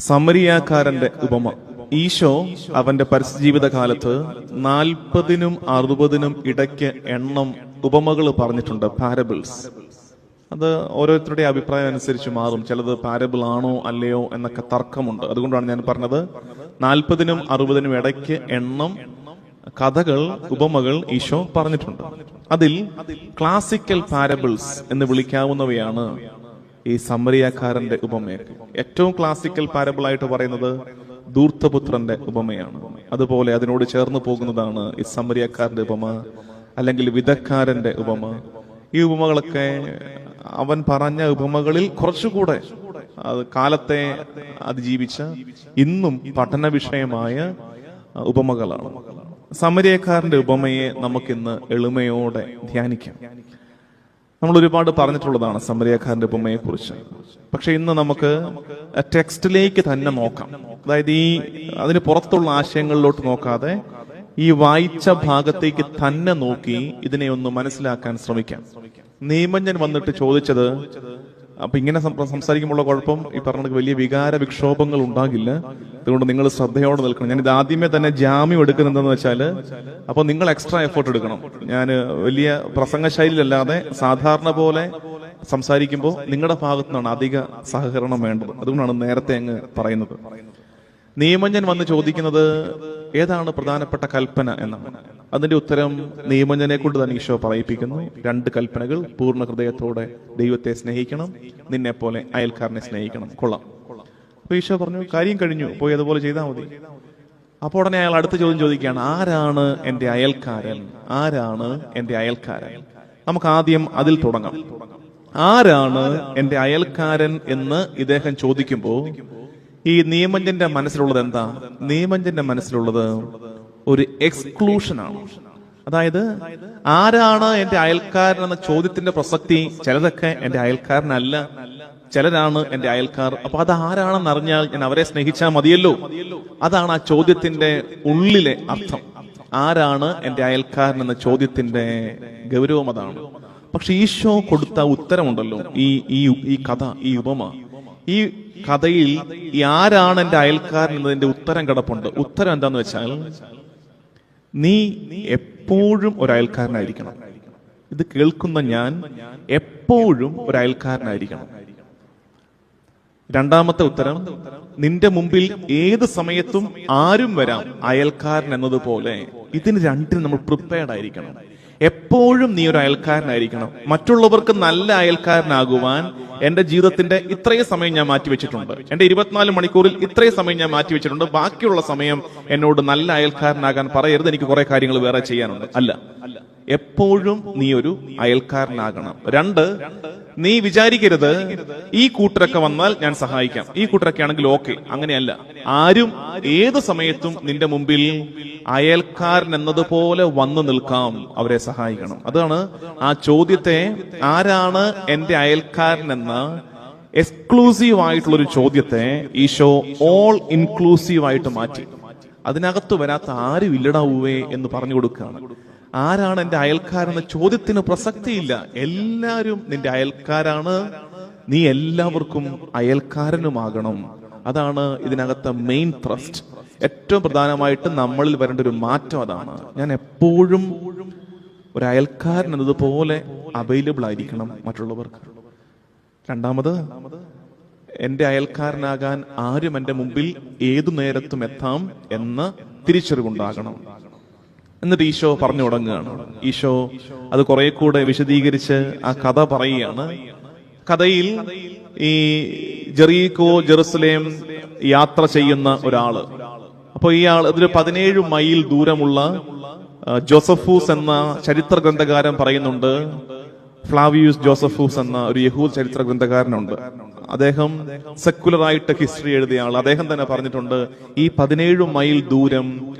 സമരിയാക്കാരന്റെ ഉപമ. ഈശോ അവന്റെ പരസ്യജീവിത കാലത്ത് 40-നും 60-നും ഇടയ്ക്ക് എണ്ണം ഉപമകൾ പറഞ്ഞിട്ടുണ്ട്, പാരബിൾസ്. അത് ഓരോരുത്തരുടെ അഭിപ്രായം അനുസരിച്ച് മാറും. ചിലത് പാരബിൾ ആണോ അല്ലയോ എന്നൊക്കെ തർക്കമുണ്ട്. അതുകൊണ്ടാണ് ഞാൻ പറഞ്ഞത് 40-നും 60-നും ഇടയ്ക്ക് എണ്ണം കഥകൾ, ഉപമകൾ ഈശോ പറഞ്ഞിട്ടുണ്ട്. അതിൽ ക്ലാസിക്കൽ പാരബിൾസ് എന്ന് വിളിക്കാവുന്നവയാണ് ഈ സമരിയാക്കാരന്റെ ഉപമയൊക്കെ. ഏറ്റവും ക്ലാസിക്കൽ പാരബിൾ ആയിട്ട് പറയുന്നത് ധൂർത്തപുത്രന്റെ ഉപമയാണ്. അതുപോലെ അതിനോട് ചേർന്ന് പോകുന്നതാണ് ഈ സമരിയാക്കാരന്റെ ഉപമ, അല്ലെങ്കിൽ വിധക്കാരന്റെ ഉപമ. ഈ ഉപമകളൊക്കെ അവൻ പറഞ്ഞ ഉപമകളിൽ കുറച്ചുകൂടെ അത് കാലത്തെ അതിജീവിച്ച ഇന്നും പഠന വിഷയമായ ഉപമകളാണ്. സമരിയാക്കാരന്റെ ഉപമയെ നമുക്കിന്ന് എളിമയോടെ ധ്യാനിക്കാം. നമ്മൾ ഒരുപാട് പറഞ്ഞിട്ടുള്ളതാണ് സമരിയാക്കാരന്റെ ഉപമയെ കുറിച്ച്. പക്ഷെ ഇന്ന് നമുക്ക് ടെക്സ്റ്റിലേക്ക് തന്നെ നോക്കാം. അതായത് അതിന് പുറത്തുള്ള ആശയങ്ങളിലോട്ട് നോക്കാതെ ഈ വായിച്ച ഭാഗത്തേക്ക് തന്നെ നോക്കി ഇതിനെ ഒന്ന് മനസ്സിലാക്കാൻ ശ്രമിക്കാം. നിയമജ്ഞൻ വന്നിട്ട് ചോദിച്ചത്, അപ്പൊ ഇങ്ങനെ സംസാരിക്കുമ്പോഴുള്ള കുഴപ്പം, ഈ പറഞ്ഞ വലിയ വികാര വിക്ഷോഭങ്ങൾ ഉണ്ടാകില്ല. അതുകൊണ്ട് നിങ്ങൾ ശ്രദ്ധയോടെ നിൽക്കണം. ഞാൻ ഇത് ആദ്യമേ തന്നെ ജാമ്യം എടുക്കുന്നത് വെച്ചാല്, അപ്പൊ നിങ്ങൾ എക്സ്ട്രാ എഫേർട്ട് എടുക്കണം. ഞാൻ വലിയ പ്രസംഗ ശൈലിയിലല്ലാതെ സാധാരണ പോലെ സംസാരിക്കുമ്പോൾ നിങ്ങളുടെ ഭാഗത്തു നിന്നാണ് അധിക സഹകരണം വേണ്ടത്. അതുകൊണ്ടാണ് നേരത്തെ അങ്ങ് പറയുന്നത്. നിയമജ്ഞൻ വന്ന് ചോദിക്കുന്നത് ഏതാണ് പ്രധാനപ്പെട്ട കൽപ്പന എന്നാണ്. അതിന്റെ ഉത്തരം നിയമജ്ഞനെ കൊണ്ട് തന്നെ ഈശോ പറയിപ്പിക്കുന്നു. 2 കൽപ്പനകൾ: പൂർണ്ണ ഹൃദയത്തോടെ ദൈവത്തെ സ്നേഹിക്കണം, നിന്നെ പോലെ അയൽക്കാരനെ സ്നേഹിക്കണം. കൊള്ളാം. അപ്പൊ ഈശോ പറഞ്ഞു, കാര്യം കഴിഞ്ഞു, പോയി അതുപോലെ ചെയ്താൽ മതി. അപ്പോൾ ഉടനെ അയാൾ അടുത്ത ചോദ്യം ചോദിക്കുകയാണ്, ആരാണ് എന്റെ അയൽക്കാരൻ? ആരാണ് എന്റെ അയൽക്കാരൻ? നമുക്ക് ആദ്യം അതിൽ തുടങ്ങാം. ആരാണ് എന്റെ അയൽക്കാരൻ എന്ന് ഇദ്ദേഹം ചോദിക്കുമ്പോ ഈ നിയമജ്ഞന്റെ മനസ്സിലുള്ളത് എന്താ? നിയമജ്ഞന്റെ മനസ്സിലുള്ളത് ഒരു എക്സ്ക്ലൂഷനാണ്. അതായത് ആരാണ് എന്റെ അയൽക്കാരൻ എന്ന ചോദ്യത്തിന്റെ പ്രസക്തി, ചിലതൊക്കെ എന്റെ അയൽക്കാരനല്ല, ചിലരാണ് എന്റെ അയൽക്കാർ. അപ്പൊ അത് ആരാണെന്ന് അറിഞ്ഞാൽ ഞാൻ അവരെ സ്നേഹിച്ചാൽ മതിയല്ലോ. അതാണ് ആ ചോദ്യത്തിന്റെ ഉള്ളിലെ അർത്ഥം. ആരാണ് എന്റെ അയൽക്കാരൻ എന്ന ചോദ്യത്തിന്റെ ഗൗരവം അതാണ്. പക്ഷെ ഈശോ കൊടുത്ത ഉത്തരമുണ്ടല്ലോ, ഈ കഥ, ഈ ഉപമ, ഈ കഥയിൽ ഈ ആരാണ് എന്റെ അയൽക്കാരൻ എന്നതിന്റെ ഉത്തരം കിടപ്പുണ്ട്. ഉത്തരം എന്താന്ന് വെച്ചാൽ, നീ എപ്പോഴും ഒരു അയൽക്കാരനായിരിക്കണം. ഇത് കേൾക്കുന്ന ഞാൻ എപ്പോഴും ഒരു അയൽക്കാരനായിരിക്കണം. രണ്ടാമത്തെ ഉത്തരം, നിന്റെ മുമ്പിൽ ഏത് സമയത്തും ആരും വരാം, അയൽക്കാരൻ എന്നതുപോലെ. ഇതിന് രണ്ടിനും നമ്മൾ പ്രിപ്പയർഡ് ആയിരിക്കണം. എപ്പോഴും നീ ഒരു അയൽക്കാരനായിരിക്കണം. മറ്റുള്ളവർക്ക് നല്ല അയൽക്കാരനാകുവാൻ എന്റെ ജീവിതത്തിന്റെ ഇത്രയും സമയം ഞാൻ മാറ്റിവെച്ചിട്ടുണ്ട്. എന്റെ 24 മണിക്കൂറിൽ ഇത്രയും സമയം ഞാൻ മാറ്റിവെച്ചിട്ടുണ്ട്. ബാക്കിയുള്ള സമയം എന്നോട് നല്ല അയൽക്കാരനാകാൻ പറയരുത്, എനിക്ക് കുറെ കാര്യങ്ങൾ വേറെ ചെയ്യാനുണ്ട്. അല്ല, എപ്പോഴും നീ ഒരു അയൽക്കാരനാകണം. 2, നീ വിചാരിക്കരുത് ഈ കൂട്ടരൊക്കെ വന്നാൽ ഞാൻ സഹായിക്കാം, ഈ കൂട്ടരൊക്കെ ആണെങ്കിൽ ഓക്കെ. അങ്ങനെയല്ല. ആരും ഏത് സമയത്തും നിന്റെ മുമ്പിൽ അയൽക്കാരൻ എന്നതുപോലെ വന്നു നിൽക്കാം, അവരെ സഹായിക്കണം. അതാണ് ആ ചോദ്യത്തെ, ആരാണ് എന്റെ അയൽക്കാരൻ എന്ന എക്സ്ക്ലൂസീവ് ആയിട്ടുള്ളൊരു ചോദ്യത്തെ ഈശോ ഓൾ ഇൻക്ലൂസീവ് ആയിട്ട് മാറ്റി. അതിനകത്ത് വരാത്ത ആരും ഇല്ലടാവേ എന്ന് പറഞ്ഞു കൊടുക്കുകയാണ്. ആരാണ് എന്റെ അയൽക്കാരൻ എന്ന ചോദ്യത്തിന് പ്രസക്തിയില്ല. എല്ലാവരും നിന്റെ അയൽക്കാരാണ്. നീ എല്ലാവർക്കും അയൽക്കാരനുമാകണം. അതാണ് ഇതിനകത്തെ മെയിൻ ത്രസ്റ്റ്. ഏറ്റവും പ്രധാനമായിട്ട് നമ്മളിൽ വരേണ്ട ഒരു മാറ്റം അതാണ്. ഞാൻ എപ്പോഴും ഒരു അയൽക്കാരൻ എന്നതുപോലെ അവൈലബിൾ ആയിരിക്കണം മറ്റുള്ളവർക്ക്. രണ്ടാമത്, എന്റെ അയൽക്കാരനാകാൻ ആരും എന്റെ മുമ്പിൽ ഏതു നേരത്തും എത്താം എന്ന തിരിച്ചറിവുണ്ടാകണം. എന്നിട്ട് ഈശോ പറഞ്ഞു തുടങ്ങുകയാണ്. ഈശോ അത് കുറെ കൂടെ വിശദീകരിച്ച് ആ കഥ പറയുകയാണ്. കഥയിൽ ഈ ജെറീക്കോ, ജെറുസലേം യാത്ര ചെയ്യുന്ന ഒരാള്. അപ്പൊ ഇയാൾ ഇതിൽ 17 മൈൽ ദൂരമുള്ള ജോസഫൂസ് എന്ന ചരിത്ര ഗ്രന്ഥകാരൻ പറയുന്നുണ്ട്. ഫ്ലാവിയൂസ് ജോസഫൂസ് എന്ന ഒരു യഹൂദ ചരിത്ര ഗ്രന്ഥകാരനുണ്ട്. അദ്ദേഹം സെക്കുലറായിട്ട് ഹിസ്റ്ററി എഴുതിയ ആൾ. അദ്ദേഹം തന്നെ പറഞ്ഞിട്ടുണ്ട്, ഈ 17 മൈൽ ദൂരം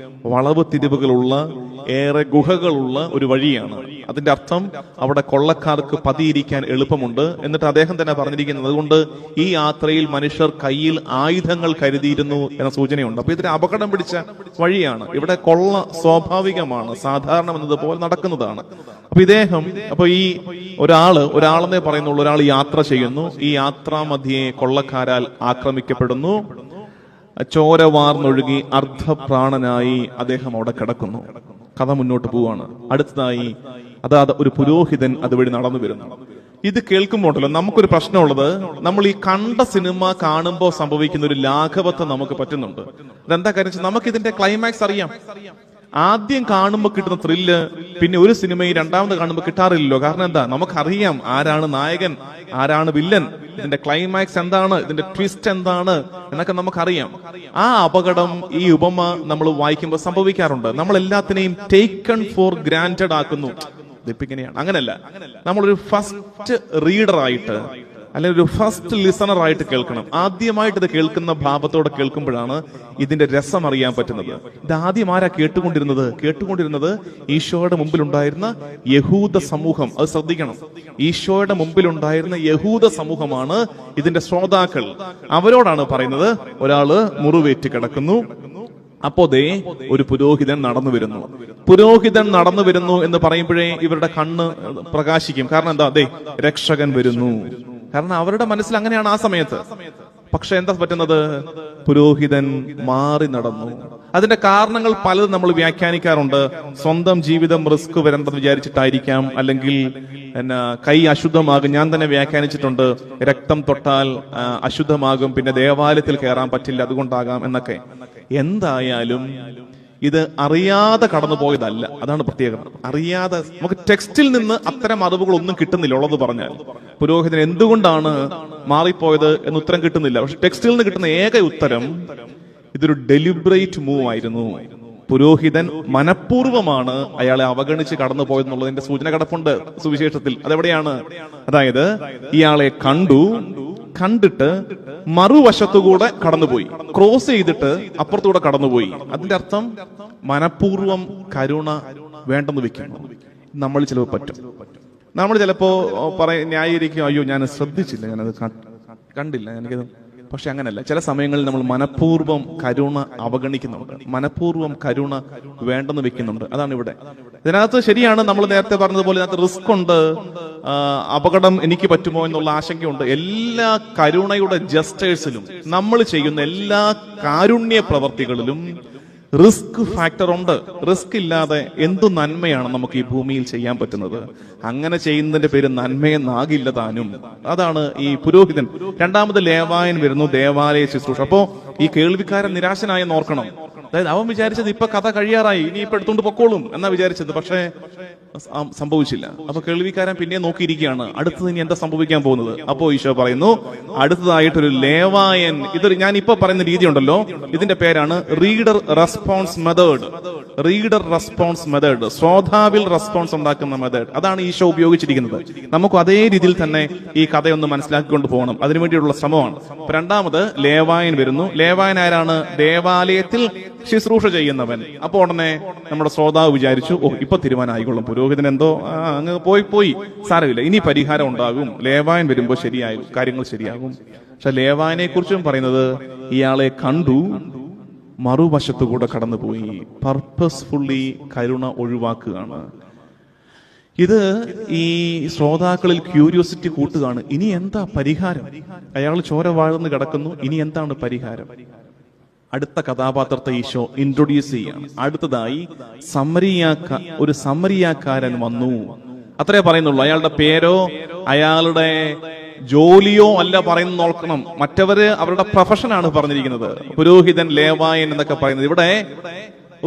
വളവ് തിരിവുകളുള്ള, ഏറെ ഗുഹകളുള്ള ഒരു വഴിയാണ്. അതിന്റെ അർത്ഥം അവിടെ കൊള്ളക്കാർക്ക് പതിയിരിക്കാൻ എളുപ്പമുണ്ട്. എന്നിട്ട് അദ്ദേഹം തന്നെ പറഞ്ഞിരിക്കുന്നത്, അതുകൊണ്ട് ഈ യാത്രയിൽ മനുഷ്യർ കയ്യിൽ ആയുധങ്ങൾ കരുതിയിരുന്നു എന്ന സൂചനയുണ്ട്. അപ്പൊ ഇതൊരു അപകടം പിടിച്ച വഴിയാണ്. ഇവിടെ കൊള്ള സ്വാഭാവികമാണ്, സാധാരണ എന്നതുപോലെ നടക്കുന്നതാണ്. അപ്പൊ ഈ ഒരാളെന്നേ പറയുന്നുള്ളൂ. ഒരാൾ യാത്ര ചെയ്യുന്നു. ഈ യാത്രാ മധ്യേ കൊള്ളക്കാരാൽ ആക്രമിക്കപ്പെടുന്നു. ചോര വാർന്നൊഴുകി അർദ്ധപ്രാണനായി അദ്ദേഹം അവിടെ കിടക്കുന്നു. കഥ മുന്നോട്ട് പോവാണ്. അടുത്തതായി ഒരു പുരോഹിതൻ അതുവഴി നടന്നു വരുന്നു. ഇത് കേൾക്കുമ്പോണ്ടല്ലോ നമുക്കൊരു പ്രശ്നമുള്ളത്, നമ്മൾ ഈ കണ്ട സിനിമ കാണുമ്പോൾ സംഭവിക്കുന്ന ഒരു ലാഘവത്വം നമുക്ക് പറ്റുന്നുണ്ട്. അതെന്താ കാര്യം വെച്ചാൽ നമുക്ക് ഇതിന്റെ ക്ലൈമാക്സ് അറിയാം. ആദ്യം കാണുമ്പോൾ കിട്ടുന്ന ത്രില്ല് പിന്നെ ഒരു സിനിമയിൽ രണ്ടാമത് കാണുമ്പോൾ കിട്ടാറില്ലല്ലോ. കാരണം എന്താ, നമുക്കറിയാം ആരാണ് നായകൻ, ആരാണ് വില്ലൻ, ഇതിന്റെ ക്ലൈമാക്സ് എന്താണ്, ഇതിന്റെ ട്വിസ്റ്റ് എന്താണ് എന്നൊക്കെ നമുക്കറിയാം. ആ അപകടം ഈ ഉപമ നമ്മൾ വായിക്കുമ്പോൾ സംഭവിക്കാറുണ്ട്. നമ്മൾ എല്ലാത്തിനെയും ടേക്കൺ ഫോർ ഗ്രാന്റഡ് ആക്കുന്നു. ഇതിപ്പിങ്ങനെയാണ്, അങ്ങനല്ല. നമ്മളൊരു ഫസ്റ്റ് റീഡർ ആയിട്ട് അല്ലെങ്കിൽ ഒരു ഫസ്റ്റ് ലിസണർ ആയിട്ട് കേൾക്കണം. ആദ്യമായിട്ട് ഇത് കേൾക്കുന്ന ഭാവത്തോടെ കേൾക്കുമ്പോഴാണ് ഇതിന്റെ രസം അറിയാൻ പറ്റുന്നത്. ഇത് ആദ്യം ആരാ കേട്ടുകൊണ്ടിരുന്നത് ഈശോയുടെ മുമ്പിലുണ്ടായിരുന്ന യഹൂദ സമൂഹം. അത് ശ്രദ്ധിക്കണം. ഈശോയുടെ മുമ്പിലുണ്ടായിരുന്ന യഹൂദ സമൂഹമാണ് ഇതിന്റെ ശ്രോതാക്കൾ. അവരോടാണ് പറയുന്നത്, ഒരാള് മുറിവേറ്റ് കിടക്കുന്നു, അപ്പോ ദേ ഒരു പുരോഹിതൻ നടന്നു വരുന്നു എന്ന് പറയുമ്പോഴേ ഇവരുടെ കണ്ണ് പ്രകാശിക്കും. കാരണം എന്താ, ദേ രക്ഷകൻ വരുന്നു. കാരണം അവരുടെ മനസ്സിൽ അങ്ങനെയാണ് ആ സമയത്ത്. പക്ഷെ എന്താ പറ്റുന്നത്, പുരോഹിതൻ മാറി നടന്നു. അതിന്റെ കാരണങ്ങൾ പലതും നമ്മൾ വ്യാഖ്യാനിക്കാറുണ്ട്. സ്വന്തം ജീവിതം റിസ്ക് വരേണ്ടെന്ന് വിചാരിച്ചിട്ടായിരിക്കാം, അല്ലെങ്കിൽ കൈ അശുദ്ധമാകും. ഞാൻ തന്നെ വ്യാഖ്യാനിച്ചിട്ടുണ്ട്, രക്തം തൊട്ടാൽ അശുദ്ധമാകും, പിന്നെ ദേവാലയത്തിൽ കയറാൻ പറ്റില്ല, അതുകൊണ്ടാകാം എന്നൊക്കെ. എന്തായാലും ഇത് അറിയാതെ കടന്നു പോയതല്ല. അതാണ് പ്രത്യേകത. അറിയാതെ നമുക്ക് ടെക്സ്റ്റിൽ നിന്ന് അത്തരം അറിവുകളൊന്നും കിട്ടുന്നില്ല. ഉള്ളത് പറഞ്ഞാൽ പുരോഹിതൻ എന്തുകൊണ്ടാണ് മാറിപ്പോയത് എന്ന് ഉത്തരം കിട്ടുന്നില്ല. പക്ഷെ ടെക്സ്റ്റിൽ നിന്ന് കിട്ടുന്ന ഏക ഉത്തരം ഇതൊരു ഡെലിബറേറ്റ് മൂവ് ആയിരുന്നു. പുരോഹിതൻ മനഃപൂർവ്വമാണ് അയാളെ അവഗണിച്ച് കടന്നു പോയെന്നുള്ളതിന്റെ സൂചന കിടപ്പുണ്ട് സുവിശേഷത്തിൽ. അതെവിടെയാണ്? അതായത് ഇയാളെ കണ്ടിട്ട് മറുവശത്തുകൂടെ കടന്നുപോയി, ക്രോസ് ചെയ്തിട്ട് അപ്പുറത്തൂടെ കടന്നുപോയി. അതിന്റെ അർത്ഥം മനഃപൂർവ്വം കരുണ വേണ്ടെന്ന് വെക്കുന്നു. നമ്മൾ ചിലപ്പോൾ പറ്റും. നമ്മൾ ചിലപ്പോ ന്യായീകരിക്കും, അയ്യോ ഞാൻ ശ്രദ്ധിച്ചില്ല, ഞാനത് കണ്ടില്ല, എനിക്കത്. പക്ഷെ അങ്ങനല്ല. ചില സമയങ്ങളിൽ നമ്മൾ മനഃപൂർവ്വം കരുണ അവഗണിക്കുന്നുണ്ട്, മനഃപൂർവ്വം കരുണ വേണ്ടെന്ന് വെക്കുന്നുണ്ട്. അതാണ് ഇവിടെ. ഇതിനകത്ത് ശരിയാണ്, നമ്മൾ നേരത്തെ പറഞ്ഞതുപോലെ ഇതിനകത്ത് റിസ്ക് ഉണ്ട്, അപകടം എനിക്ക് പറ്റുമോ എന്നുള്ള ആശങ്കയുണ്ട്. എല്ലാ കരുണയുടെ ജസ്റ്റേഴ്സിലും നമ്മൾ ചെയ്യുന്ന എല്ലാ കാരുണ്യ പ്രവർത്തികളിലും റിസ്ക് ഫാക്ടർ ഉണ്ട്. റിസ്ക് ഇല്ലാതെ എന്തു നന്മയാണ് നമുക്ക് ഈ ഭൂമിയിൽ ചെയ്യാൻ പറ്റുന്നത്? അങ്ങനെ ചെയ്യുന്നതിന്റെ പേര് നന്മയെന്നാകില്ല താനും. അതാണ് ഈ പുരോഹിതൻ. രണ്ടാമത് ലേവായൻ വരുന്നു, ദേവാലയ ശുശ്രൂഷ. അപ്പോ ഈ കേൾവിക്കാരൻ നിരാശനായെന്ന് ഓർക്കണം. അതായത് അവൻ വിചാരിച്ചത് ഇപ്പൊ കഥ കഴിയാറായി, ഇനി ഇപ്പൊ എടുത്തോണ്ട് പൊക്കോളും എന്നാ വിചാരിച്ചത്. പക്ഷേ സംഭവിച്ചില്ല. അപ്പൊ കേൾവിക്കാരൻ പിന്നെ നോക്കിയിരിക്കുകയാണ്, അടുത്തത് ഇനി എന്താ സംഭവിക്കാൻ പോകുന്നത്. അപ്പോ ഈശോ പറയുന്നു, അടുത്തതായിട്ടൊരു ലേവായൻ. ഇതൊരു ഞാൻ ഇപ്പൊ പറയുന്ന രീതി ഉണ്ടല്ലോ, ഇതിന്റെ പേരാണ് റീഡർ റെസ്പോൺസ് മെത്തേഡ്. ശ്രോതാവിൽ റെസ്പോൺസ് ഉണ്ടാക്കുന്ന മെത്തേഡ്. അതാണ് ഈശോ ഉപയോഗിച്ചിരിക്കുന്നത്. നമുക്ക് അതേ രീതിയിൽ തന്നെ ഈ കഥയൊന്ന് മനസ്സിലാക്കിക്കൊണ്ട് പോകണം. അതിനുവേണ്ടിയുള്ള ശ്രമമാണ്. രണ്ടാമത് ലേവായൻ വരുന്നു. ലേവായൻ ആരാണ്? ദേവാലയത്തിൽ ശുശ്രൂഷ ചെയ്യുന്നവൻ. അപ്പൊ ഉടനെ നമ്മുടെ ശ്രോതാവ് വിചാരിച്ചു, ഇപ്പൊ തീരുമാനമായിക്കൊള്ളും, പുരോഹിതൻ എന്തോ അങ്ങ് പോയി സാരമില്ല, ഇനി പരിഹാരം ഉണ്ടാകും, ലേവായൻ വരുമ്പോ കാര്യങ്ങൾ ശരിയാകും. പക്ഷെ ലേവായനെ കുറിച്ചും പറയുന്നത്, ഇയാളെ കണ്ടു, മറുവശത്തുകൂടെ കടന്നുപോയി. പർപ്പസ്ഫുള്ളി കരുണ ഒഴിവാക്കുകയാണ്. ഇത് ഈ ശ്രോതാക്കളിൽ ക്യൂരിയോസിറ്റി കൂട്ടുകയാണ്. ഇനി എന്താ പരിഹാരം? അയാൾ ചോര വാഴ്ന്ന് കിടക്കുന്നു, ഇനി എന്താണ് പരിഹാരം? അടുത്ത കഥാപാത്രത്തെ ഈശോ ഇൻട്രൊഡ്യൂസ് ചെയ്യാണ്. അടുത്തതായി ഒരു സമരിയാക്കാരൻ വന്നു. അത്രേ പറയുന്നുള്ളൂ. അയാളുടെ പേരോ അയാളുടെ ജോലിയോ അല്ല പറയുന്നത് നോക്കണം. മറ്റവര് അവരുടെ പ്രൊഫഷനാണ് പറഞ്ഞിരിക്കുന്നത്. പുരോഹിതൻ, ലേവായൻ എന്നൊക്കെ പറയുന്നത്. ഇവിടെ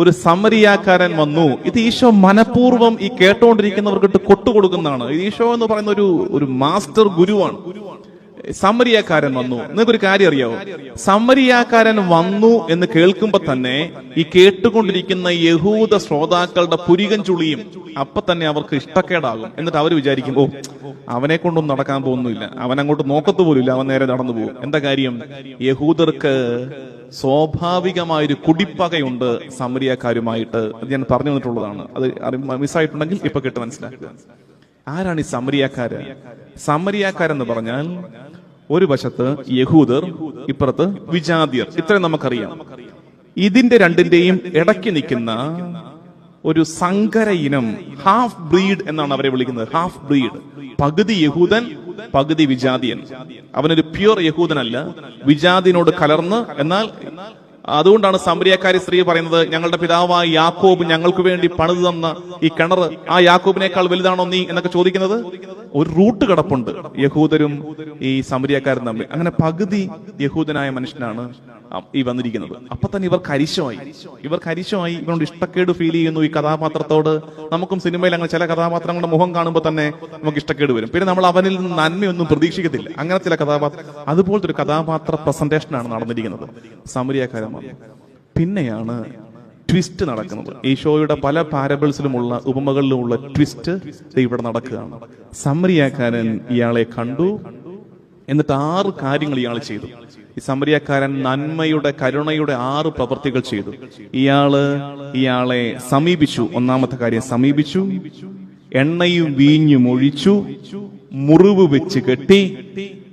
ഒരു സമരിയാക്കാരൻ വന്നു. ഇത് ഈശോ മനഃപൂർവ്വം ഈ കേട്ടോണ്ടിരിക്കുന്നവർക്കിട്ട് കൊട്ടുകൊടുക്കുന്നതാണ്. ഈശോ എന്ന് പറയുന്ന ഒരു മാസ്റ്റർ ഗുരുവാണ്. സമരിയാക്കാരൻ വന്നു. നിങ്ങൾക്കൊരു കാര്യം അറിയാവോ? സമരിയാക്കാരൻ വന്നു എന്ന് കേൾക്കുമ്പോ തന്നെ ഈ കേട്ടുകൊണ്ടിരിക്കുന്ന യഹൂദ ശ്രോതാക്കളുടെ പുരികം ചുളിയും. അപ്പൊ തന്നെ അവർക്ക് ഇഷ്ടക്കേടാകും. എന്നിട്ട് അവർ വിചാരിക്കും, അവനെ കൊണ്ടൊന്നും നടക്കാൻ പോകുന്നില്ല, അവൻ അങ്ങോട്ട് നോക്കത്തു പോലില്ല, അവൻ നേരെ നടന്നു പോകും. എന്താ കാര്യം? യഹൂദർക്ക് സ്വാഭാവികമായൊരു കുടിപ്പകയുണ്ട് സമരിയാക്കാരുമായിട്ട്. അത് ഞാൻ പറഞ്ഞു വന്നിട്ടുള്ളതാണ്. അത് മിസ്സായിട്ടുണ്ടെങ്കിൽ ഇപ്പൊ കേട്ട് മനസ്സിലാക്കുക. ആരാണ് ഈ സമരിയാക്കാരൻ? സമരിയാക്കാരെന്ന് പറഞ്ഞാൽ ഒരു വശത്ത് യഹൂദർ, ഇപ്പുറത്ത് വിജാതിയർ. ഇത്രയും നമുക്കറിയാം. ഇതിന്റെ രണ്ടിന്റെയും ഇടയ്ക്ക് നിൽക്കുന്ന ഒരു സങ്കര ഇനം, ഹാഫ് ബ്രീഡ് എന്നാണ് അവരെ വിളിക്കുന്നത്. Half breed. പകുതി യഹൂദൻ, പകുതി വിജാതിയൻ. അവനൊരു പ്യൂർ യഹൂദനല്ല, വിജാതിനോട് കലർന്ന്, എന്നാൽ അതുകൊണ്ടാണ് സമരിയക്കാരി സ്ത്രീ പറയുന്നത്, ഞങ്ങളുടെ പിതാവായ യാക്കോബ് ഞങ്ങൾക്ക് വേണ്ടി പണിതു തന്ന ഈ കിണർ ആ യാക്കോബിനേക്കാൾ വലുതാണോ നീ എന്നൊക്കെ ചോദിക്കുന്നത്. ഒരു റൂട്ട് കിടപ്പുണ്ട് യഹൂദരും ഈ സമരിയക്കാരും തമ്മിൽ. അങ്ങനെ പകുതി യഹൂദനായ മനുഷ്യനാണ് ഈ വന്നിരിക്കുന്നത്. അപ്പൊ തന്നെ ഇവർക്ക് അരിശമായി, ഇവരോട് ഇഷ്ടക്കേട് ഫീൽ ചെയ്യുന്നു ഈ കഥാപാത്രത്തോട്. നമുക്കും സിനിമയിൽ അങ്ങനെ ചില കഥാപാത്രങ്ങളുടെ മുഖം കാണുമ്പോൾ തന്നെ നമുക്ക് ഇഷ്ടക്കേട് വരും. പിന്നെ നമ്മൾ അവനിൽ നിന്ന് നന്മയൊന്നും പ്രതീക്ഷിക്കത്തില്ല. അങ്ങനെ ചില അതുപോലത്തെ ഒരു കഥാപാത്ര പ്രസന്റേഷനാണ് നടന്നിരിക്കുന്നത് സമരിയക്കാരൻ. പിന്നെയാണ് ട്വിസ്റ്റ് നടക്കുന്നത്. ഈ ഷോയുടെ പല പാരബിൾസിലുമുള്ള ഉപമകളിലുമുള്ള ട്വിസ്റ്റ് ഇവിടെ നടക്കുകയാണ്. സമരിയക്കാരൻ ഇയാളെ കണ്ടു, എന്നിട്ട് 6 കാര്യങ്ങൾ ഇയാൾ ചെയ്തു. ഈ സമരിയക്കാരൻ നന്മയുടെ കരുണയുടെ 6 പ്രവൃത്തികൾ ചെയ്തു. ഇയാളെ സമീപിച്ചു. ഒന്നാമത്തെ കാര്യം സമീപിച്ചു, എണ്ണയും വീഞ്ഞും ഒഴിച്ചു, മുറിവ് വെച്ച് കെട്ടി,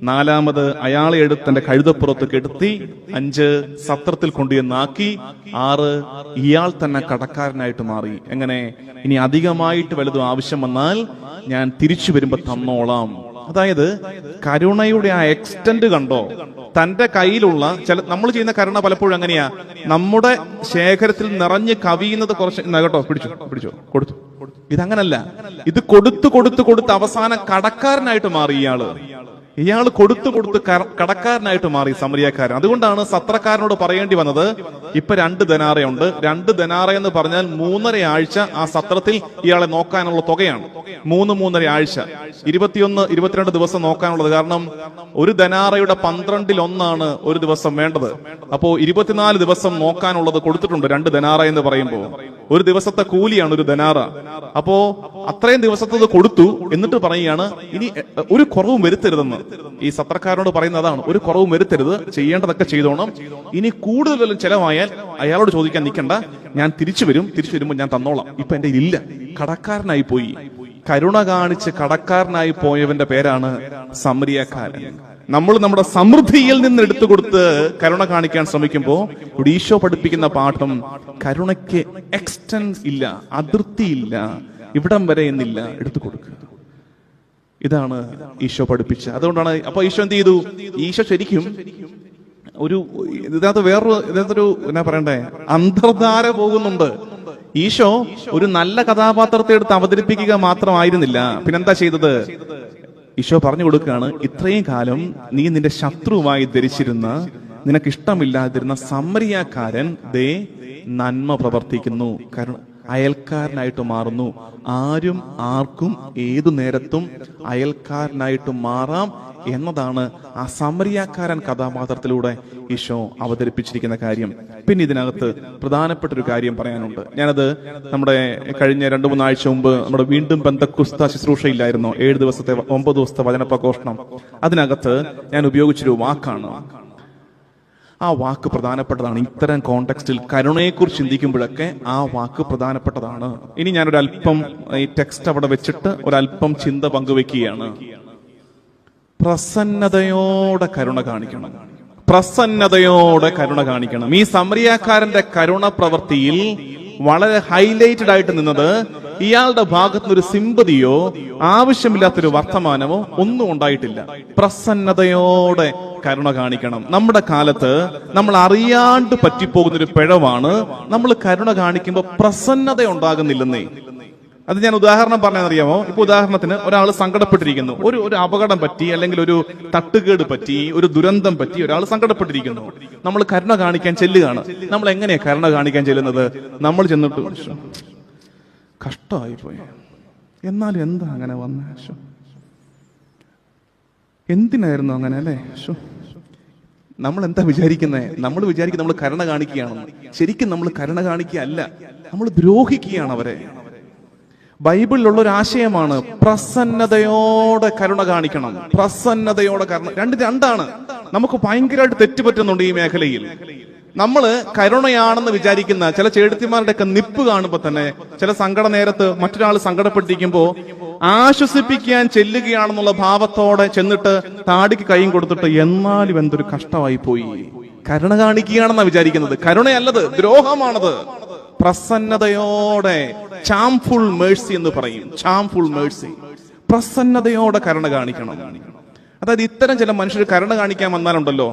4 അയാളെ എടുത്ത് തന്റെ കഴുതപ്പുറത്ത് കെടുത്തി, 5 സത്രത്തിൽ കൊണ്ടുവന്നാക്കി, 6 ഇയാൾ തന്നെ കടക്കാരനായിട്ട് മാറി. എങ്ങനെ? ഇനി അധികമായിട്ട് വലുതും ആവശ്യം വന്നാൽ ഞാൻ തിരിച്ചു വരുമ്പോ തന്നോളാം. അതായത് കരുണയുടെ ആ എക്സ്റ്റന്റ് കണ്ടോ? തന്റെ കയ്യിലുള്ള നമ്മൾ ചെയ്യുന്ന കരുണ പലപ്പോഴും അങ്ങനെയാ, നമ്മുടെ ശേഖരത്തിൽ നിറഞ്ഞ് കവിയുന്നത് കുറച്ച് കേട്ടോ, പിടിച്ചോ കൊടുത്തു. ഇതങ്ങനല്ല. ഇത് കൊടുത്ത് അവസാനം കടക്കാരനായിട്ട് മാറി ഇയാള് കൊടുത്തു കടക്കാരനായിട്ട് മാറി സമരിയക്കാരൻ. അതുകൊണ്ടാണ് സത്രക്കാരനോട് പറയേണ്ടി വന്നത്, ഇപ്പൊ 2 ദനാറയുണ്ട്. 2 ദനാറ എന്ന് പറഞ്ഞാൽ 3.5 ആഴ്ച ആ സത്രത്തിൽ ഇയാളെ നോക്കാനുള്ള തുകയാണ്. 3.5 ആഴ്ച, 21-22 ദിവസം നോക്കാനുള്ളത്. കാരണം ഒരു ദനാറയുടെ 12-1 ഒരു ദിവസം വേണ്ടത്. അപ്പോ 24 ദിവസം നോക്കാനുള്ളത് കൊടുത്തിട്ടുണ്ട്. 2 ദനാറ എന്ന് പറയുമ്പോ ഒരു ദിവസത്തെ കൂലിയാണ് ഒരു ദനാറ. അപ്പോ അത്രയും ദിവസത്തത് കൊടുത്തു. എന്നിട്ട് പറയുകയാണ്, ഇനി ഒരു കുറവും വരുത്തരുതെന്ന്. ഈ സത്രക്കാരനോട് പറയുന്ന അതാണ്, ഒരു കുറവും വരുത്തരുത്, ചെയ്യേണ്ടതൊക്കെ ചെയ്തോണം. ഇനി കൂടുതലും ചെലവായാൽ അയാളോട് ചോദിക്കാൻ നിൽക്കണ്ട, ഞാൻ തിരിച്ചു വരുമ്പോൾ ഞാൻ തന്നോളാം. ഇപ്പൊ എന്റെ ഇല്ല. കടക്കാരനായി പോയി. കരുണ കാണിച്ച് കടക്കാരനായി പോയവന്റെ പേരാണ് സമരിയക്കാരൻ. നമ്മൾ നമ്മുടെ സമൃദ്ധിയിൽ നിന്ന് എടുത്തു കൊടുത്ത് കരുണ കാണിക്കാൻ ശ്രമിക്കുമ്പോൾ ഇവിടെ ഈശോ പഠിപ്പിക്കുന്ന പാഠം, കരുണയ്ക്ക് എക്സ്റ്റൻസ് ഇല്ല, അതിർത്തിയില്ല, ഇവിടം വരെ എന്നില്ല, എടുത്തു കൊടുക്കുക. ഇതാണ് ഈശോ പഠിപ്പിച്ച. അതുകൊണ്ടാണ് അപ്പൊ ഈശോ എന്ത് ചെയ്തു? ഈശോ ശരിക്കും ഇതിനകത്തൊരു എന്നാ പറയണ്ടേ, അന്തർധാര പോകുന്നുണ്ട്. ഈശോ ഒരു നല്ല കഥാപാത്രത്തെ എടുത്ത് അവതരിപ്പിക്കുക മാത്രമായിരുന്നില്ല, പിന്നെന്താ ചെയ്തത്? ഈശോ പറഞ്ഞു കൊടുക്കുകയാണ്, ഇത്രയും കാലം നീ നിന്റെ ശത്രുവായി ധരിച്ചിരുന്ന, നിനക്കിഷ്ടമില്ലാതിരുന്ന സമരിയക്കാരൻ ദേ നന്മ പ്രവർത്തിക്കുന്നു, അയൽക്കാരനായിട്ട് മാറുന്നു. ആർക്കും ഏതു നേരത്തും അയൽക്കാരനായിട്ട് മാറാം എന്നതാണ് ആ സമരിയക്കാരൻ കഥാപാത്രത്തിലൂടെ ഈശോ അവതരിപ്പിച്ചിരിക്കുന്ന കാര്യം. പിന്നെ ഇതിനകത്ത് പ്രധാനപ്പെട്ട ഒരു കാര്യം പറയാനുണ്ട്. ഞാനത് നമ്മുടെ കഴിഞ്ഞ 2-3 ആഴ്ച മുമ്പ് നമ്മുടെ വീണ്ടും പെന്തക്കോസ്ത ശുശ്രൂഷയില്ലായിരുന്നോ, 7 ദിവസത്തെ 9 ദിവസത്തെ വചന പ്രഘോഷണം, അതിനകത്ത് ഞാൻ ഉപയോഗിച്ചൊരു വാക്കാണ്. ആ വാക്ക് പ്രധാനപ്പെട്ടതാണ്. ഇത്തരം കോണ്ടെക്സ്റ്റിൽ കരുണയെക്കുറിച്ച് ചിന്തിക്കുമ്പോഴൊക്കെ ആ വാക്ക് പ്രധാനപ്പെട്ടതാണ്. ഇനി ഞാനൊരല്പം ഈ ടെക്സ്റ്റ് അവിടെ വെച്ചിട്ട് ഒരല്പം ചിന്ത പങ്കുവെക്കുകയാണ്. പ്രസന്നതയോടെ കരുണ കാണിക്കണം. പ്രസന്നതയോടെ കരുണ കാണിക്കണം. ഈ സമരിയക്കാരന്റെ കരുണ പ്രവൃത്തിയിൽ വളരെ ഹൈലൈറ്റഡ് ആയിട്ട് നിന്നത് ഇയാളുടെ ഭാഗത്തുനിന്ന് ഒരു സിമ്പതിയോ ആവശ്യമില്ലാത്തൊരു വർത്തമാനമോ ഒന്നും ഉണ്ടായിട്ടില്ല. പ്രസന്നതയോടെ കരുണ കാണിക്കണം. നമ്മുടെ കാലത്ത് നമ്മൾ അറിയാണ്ട് പറ്റിപ്പോകുന്നൊരു പിഴവാണ്, നമ്മൾ കരുണ കാണിക്കുമ്പോൾ പ്രസന്നത ഉണ്ടാകുന്നില്ലെന്നേ. അത് ഞാൻ ഉദാഹരണം പറഞ്ഞറിയാമോ? ഇപ്പൊ ഉദാഹരണത്തിന് ഒരാൾ സങ്കടപ്പെട്ടിരിക്കുന്നു, ഒരു അപകടം പറ്റി, അല്ലെങ്കിൽ ഒരു തട്ടുകേട് പറ്റി, ഒരു ദുരന്തം പറ്റി, ഒരാൾ സങ്കടപ്പെട്ടിരിക്കുന്നു. നമ്മൾ കരുണ കാണിക്കാൻ ചെല്ലുകയാണ്. നമ്മൾ എങ്ങനെയാ കരുണ കാണിക്കാൻ ചെല്ലുന്നത്? നമ്മൾ ചെന്നിട്ട് കഷ്ടമായി പോയി, എന്നാലും എന്താ അങ്ങനെ വന്ന, എന്തിനായിരുന്നു അങ്ങനെ, അല്ലേ? നമ്മൾ എന്താ വിചാരിക്കുന്നത്? നമ്മൾ വിചാരിക്കും നമ്മൾ കരുണ കാണിക്കുകയാണെന്ന്. ശരിക്കും നമ്മൾ കരുണ കാണിക്കുകയല്ല, നമ്മൾ ദ്രോഹിക്കുകയാണ് അവരെ. ബൈബിളിലുള്ള ഒരു ആശയമാണ് പ്രസന്നതയോടെ കരുണ കാണിക്കണം. പ്രസന്നതയോടെ കരുണ രണ്ടാണ്. നമുക്ക് ഭയങ്കരമായിട്ട് തെറ്റുപറ്റുന്നുണ്ട് ഈ മേഖലയിൽ. നമ്മള് കരുണയാണെന്ന് വിചാരിക്കുന്ന ചില ചേടത്തിമാരുടെയൊക്കെ നിപ്പ് കാണുമ്പോ തന്നെ, ചില സങ്കട നേരത്ത് മറ്റൊരാൾ സങ്കടപ്പെട്ടിരിക്കുമ്പോ ആശ്വസിപ്പിക്കാൻ ചെല്ലുകയാണെന്നുള്ള ഭാവത്തോടെ ചെന്നിട്ട് താടിക്ക് കൈയും കൊടുത്തിട്ട് എന്നാലും എന്തൊരു കഷ്ടമായി പോയി, കരുണ കാണിക്കുകയാണെന്നാ വിചാരിക്കുന്നത്. കരുണയല്ലത്, ദ്രോഹമാണത്. പ്രസന്നതയോടെ, ചാംഫുൾ മേഴ്സി എന്ന് പറയും. ചാംഫുൾ മേഴ്സി, പ്രസന്നതയോടെ കരുണ കാണിക്കണം. അതായത് ഇത്തരം ചില മനുഷ്യർ കരുണ കാണിക്കാൻ വന്നാലുണ്ടല്ലോ,